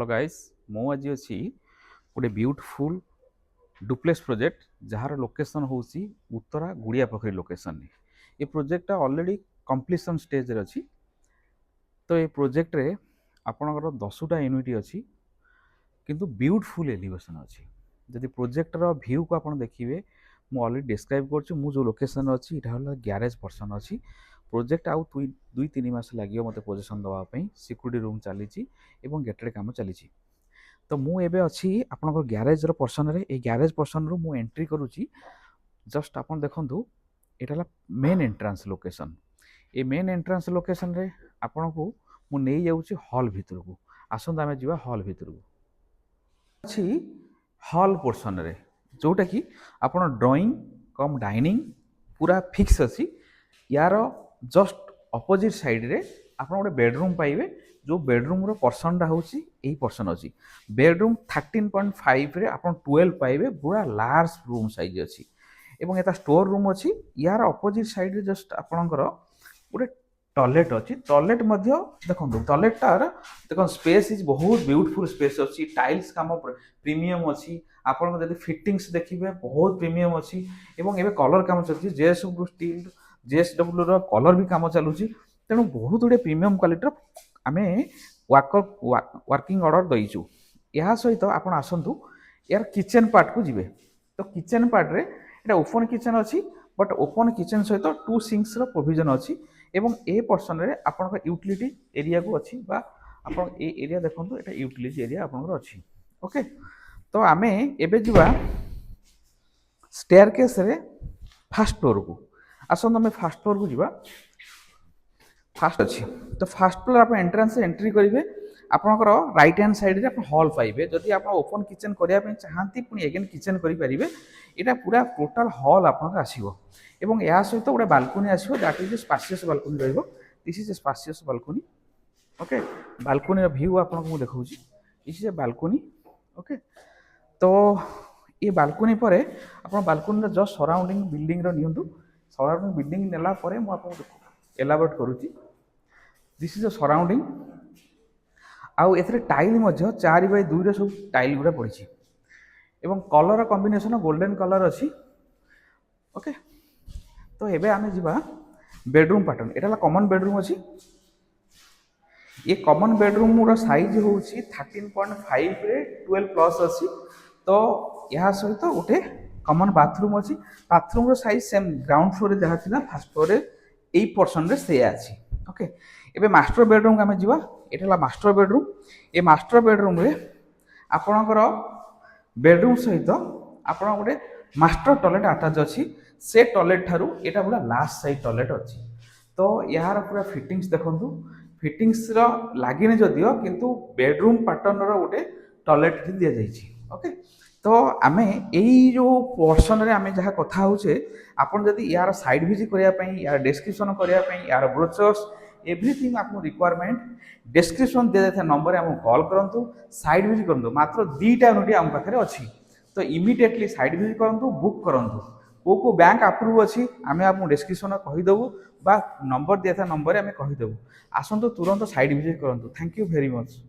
Hello guys मु आज अच्छी गोटे beautiful duplex project jar location हूँ उत्तरा गुड़िया पोखरी लोकेशन। ये प्रोजेक्टटा ऑलरेडी कंप्लीशन स्टेज रे अच्छी। तो ये प्रोजेक्ट रे आपणकर 10टा यूनिट अच्छी किंतु ब्यूटीफुल एलिवेशन अच्छी। जदि प्रोजेक्टर व्यू को आप देखिए मुझे ऑलरेडी डिस्क्राइब कर जो लोकेशन अच्छी यहाँ ग्यारेज पर्सन अच्छी। प्रोजेक्ट आउ दुई तीन मास लगे मत पोजिशन देवाई सिक्यूरीटी रूम चली गेटेड काम चली। तो मु एबे अच्छी आपनकर ग्यारेज रो पर्सन रे ए ग्यारेज पर्सन रो मु एंट्री करूची। जस्ट आपन देखंतु एटाला मेन एंट्रेंस लोकेशन। ए मेन एंट्रेंस लोकेशन रे आपन को मु नै जाउची हॉल भीतर को। आसंत आमे जीवा हॉल भीतर को। अच्छी हॉल पोर्शन रे जोटा कि आपन ड्राइंग कम डाइनिंग पूरा फिक्स अच्छी। यार जस्ट अपोजिट साइड रे आपन गोटे बेडरूम पाइबे जो बेडरूम रो पर्सनटा होची एही पर्सन अछि। बेडरूम 13.5 रे आपन 12 पाइबे पूरा लार्ज रूम साइज अछि एवं एता स्टोर रूम अछि। यार अपोजिट साइड रे जस्ट आपनकर गोटे टॉयलेट अछि। टॉयलेट मध्ये देखंतु टॉयलेटटार देखन स्पेस इज बहुत ब्यूटीफुल स्पेस अछि। टाइल्स काम प्रीमियम अछि। आपन जदि फिटिंग्स देखिबे बहुत प्रीमियम अछि एवं एबे कलर काम चलछि। जेएसडब्ल्यू स्टील जेएसडब्ल्यू रो कलर भी काम चलुछि। तेणु बहुत गुडे प्रीमियम क्वालिटी आमे वर्किंग ऑर्डर दैचु। या सहित आपण आसंतु यार किचन पार्ट को जिवे। तो किचन पार्ट रे एटा ओपन किचन अछि बट ओपन किचन सहित 2 सिंक्स रो प्रोविजन अछि एवं ए पर्सन रे आपण का यूटिलिटी एरिया को अछि बा आपण ए एरिया देखंतु एटा यूटिलिटी एरिया आपण को अछि। ओके तो आमे एबे जिवा स्टेयरकेस रे फर्स्ट फ्लोर को। आसंतु आमे फर्स्ट फ्लोर को जिवा। फास्ट अच्छी तो फास्ट फ्लोर आप एंट्रेंस एंट्री करेंगे आपंकर राइट हैंड साइड रे आप हॉल पाइबे। जदि आप ओपन किचन करने चाहती पुणी एगेन किचन करेंगे यहाँ पूरा टोटाल हॉल आपको आसो एवं या सहित गोटे बालकोनी आसो दैट इज स्पासियस बालकोनी रहिबो। This is a spacious balcony. Okay balcony view आपको देखा this is a balcony. Okay तो ये बालकोनी पर आप बालकोनी जस्ट सराउंडिंग बिल्डिंग नियंतु। सराउंडिंग बिल्डिंग नेला परे मु आपको एलाबोरेट करूची। दिस इज अ सराउंडिंग आउ एथरे टाइल मध्य 4x2 रे सब टाइल गुडा पड़ी एवं कलर कॉम्बिनेशन गोल्डन कलर अच्छी। ओके तो एबे आमे जिबा बेडरूम पैटर्न। एटा कॉमन बेडरूम अच्छी। ये कॉमन बेडरूम रो साइज होची 13.5 रे 12 प्लस अच्छी। तो यहाँ सहित गोटे कॉमन बाथरूम अच्छी। बाथरूम रो साइज सेम ग्राउंड फ्लोर रे जहाँ थिला फर्स्ट फ्लोर रे एई पोर्शन रे से अछि। ओके एबे मास्टर बेडरूम का जिवा। एटा मास्टर बेडरूम। ए मास्टर बेडरूम रे आपणकर बेडरूम सहित आपण गोटे मास्टर टॉयलेट अटैच अछि। से टॉयलेट ठारू एटा पूरा लास्ट साइड टॉयलेट अछि। तो यार पूरा फिटिंग्स देखंतु। फिटिंग्स रो लागिने जदियो किंतु बेडरूम पैटर्न रो गोटे टॉयलेट दिया जाइछि। ओके तो आमे एई जो पोर्शन रे आमे जहाँ कथा होचे आपन जदि यार साइड विजिट करिया पई यार डिस्क्रिप्शन करिया पई यार ब्रोचर्स एवरीथिंग आपको रिक्वायरमेंट डिस्क्रिप्शन दिया जाता नंबर आम कॉल करंतु साइड विजिट करंतु। मात्र 2टा यूनिट आम पाखे अच्छी तो इमिडिएटली साइड विजिट करंतु बुक करंतु। को बैंक अप्रूव अच्छी आमे आपको डिस्क्रिप्शन कहीदेबू बा नंबर दिया था नंबर आमे कहीदेबू। आसंतु तुरंत साइड विजिट करंतु। Thank you very much.